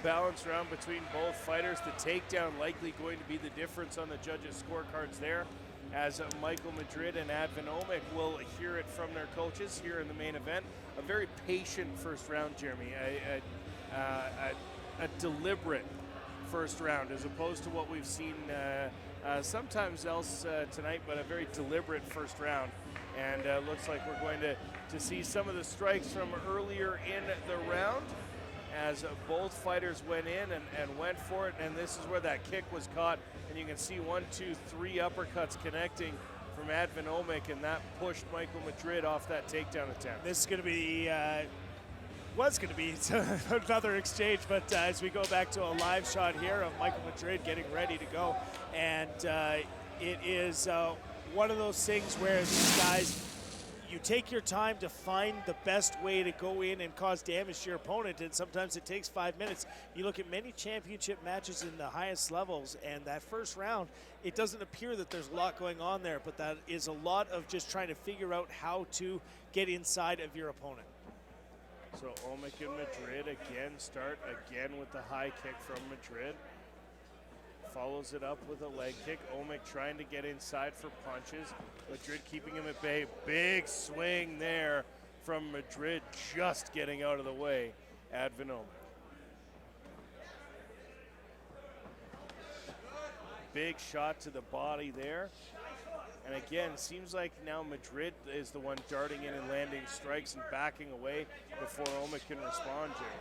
balanced round between both fighters. The takedown likely going to be the difference on the judges' scorecards there, as Michael Madrid and Advin Omic will hear it from their coaches here in the main event. A very patient first round, Jeremy. A deliberate first round, as opposed to what we've seen sometimes else tonight, but a very deliberate first round. And looks like we're going to see some of the strikes from earlier in the round, as both fighters went in and went for it. And this is where that kick was caught, and you can see 1, 2, 3 uppercuts connecting from Advin Omic, and that pushed Michael Madrid off that takedown attempt. This is going to be was going to be another exchange, but as we go back to a live shot here of Michael Madrid getting ready to go, and it is one of those things where these guys, you take your time to find the best way to go in and cause damage to your opponent, and sometimes it takes 5 minutes. You look at many championship matches in the highest levels, and that first round, it doesn't appear that there's a lot going on there, but that is a lot of just trying to figure out how to get inside of your opponent. So Omic and Madrid again start again with the high kick from Madrid. Follows it up with a leg kick. Omic trying to get inside for punches. Madrid keeping him at bay. Big swing there from Madrid, just getting out of the way. Advin Omic. Big shot to the body there. And again, seems like now Madrid is the one darting in and landing strikes and backing away before Omic can respond, Jerry.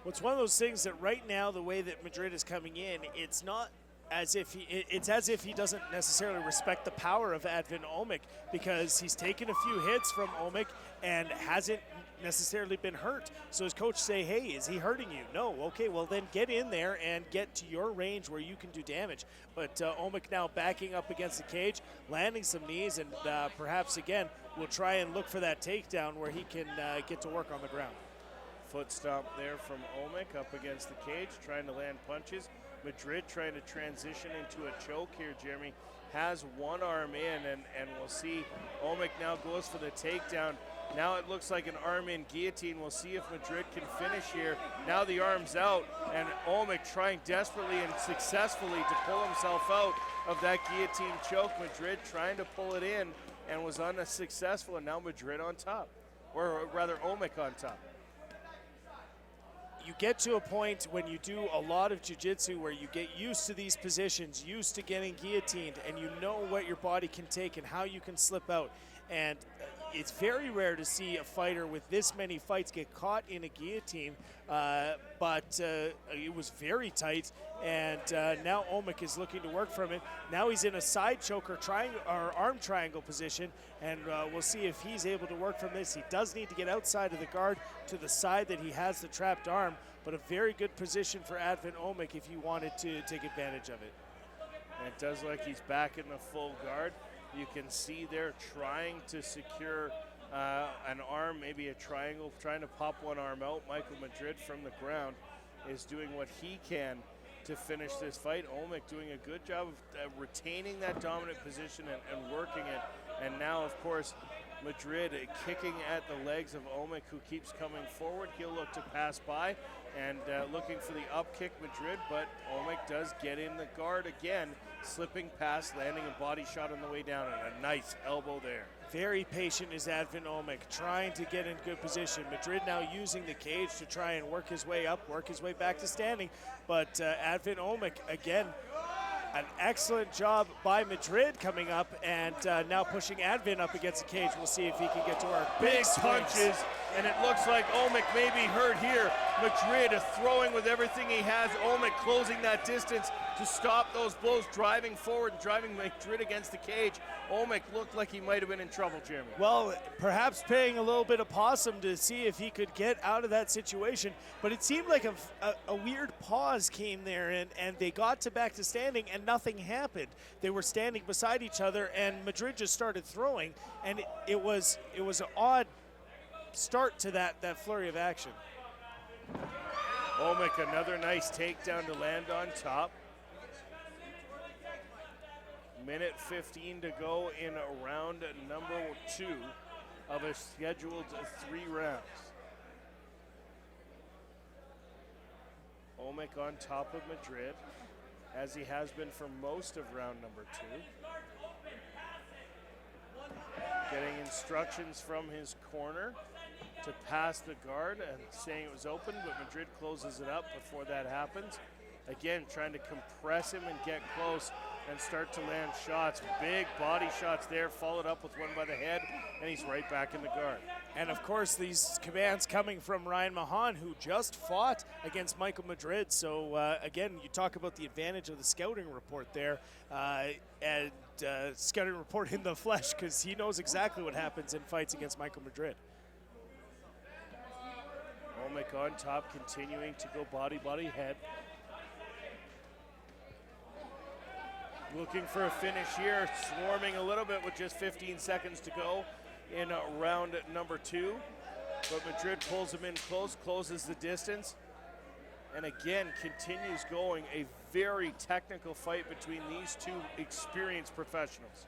Well, it's one of those things that right now, the way that Madrid is coming in, it's not as if it's as if he doesn't necessarily respect the power of Advin Omic, because he's taken a few hits from Omic and hasn't necessarily been hurt. So his coach say, hey, is he hurting you? No. Okay, well then get in there and get to your range where you can do damage. But Omic now backing up against the cage, landing some knees, and perhaps again will try and look for that takedown where he can get to work on the ground. Foot stomp there from Omic up against the cage, trying to land punches. Madrid trying to transition into a choke here, Jeremy. Has one arm in, and we'll see Omic now goes for the takedown. Now it looks like an arm in guillotine. We'll see if Madrid can finish here. Now the arm's out, and Omic trying desperately and successfully to pull himself out of that guillotine choke. Madrid trying to pull it in and was unsuccessful, and now Madrid on top, or rather Omic on top. You get to a point when you do a lot of jiu-jitsu where you get used to these positions, used to getting guillotined, and you know what your body can take and how you can slip out. And it's very rare to see a fighter with this many fights get caught in a guillotine, but it was very tight, and now Omic is looking to work from it. Now he's in a side choker or arm triangle position, and we'll see if he's able to work from this. He does need to get outside of the guard to the side that he has the trapped arm, but a very good position for Advin Omic if he wanted to take advantage of it. And it does look like he's back in the full guard. You can see there trying to secure an arm, maybe a triangle, trying to pop one arm out. Michael Madrid from the ground is doing what he can to finish this fight. Omic doing a good job of retaining that dominant position and working it. And now, of course, Madrid kicking at the legs of Omic, who keeps coming forward. He'll look to pass by and looking for the up kick, Madrid, but Omic does get in the guard again, slipping past, landing a body shot on the way down, and a nice elbow there. Very patient is Advin Omic, trying to get in good position. Madrid now using the cage to try and work his way up, work his way back to standing, but Advin Omic, again, an excellent job by Madrid coming up, and now pushing Advin up against the cage. We'll see if he can get to work. Big punches, and it looks like Omic may be hurt here. Madrid throwing with everything he has. Omic closing that distance to stop those blows, driving forward and driving Madrid against the cage. Omic looked like he might have been in trouble, Jeremy. Well, perhaps paying a little bit of possum to see if he could get out of that situation, but it seemed like a weird pause came there, and they got back to standing, and nothing happened. They were standing beside each other, and Madrid just started throwing, and it was an odd start to that flurry of action. Omic, another nice takedown to land on top. Minute 15 to go in round number 2 of a scheduled 3 rounds. Olmec on top of Madrid, as he has been for most of round number 2. Getting instructions from his corner to pass the guard and saying it was open, but Madrid closes it up before that happens. Again, trying to compress him and get close and start to land shots. Big body shots there, followed up with one by the head, and he's right back in the guard. And of course, these commands coming from Ryan Mahan, who just fought against Michael Madrid. So again, you talk about the advantage of the scouting report there, and scouting report in the flesh, because he knows exactly what happens in fights against Michael Madrid. Olmec on top, continuing to go body, head. Looking for a finish here, swarming a little bit with just 15 seconds to go in round number 2. But Madrid pulls him in close, closes the distance, and again continues going. A very technical fight between these two experienced professionals.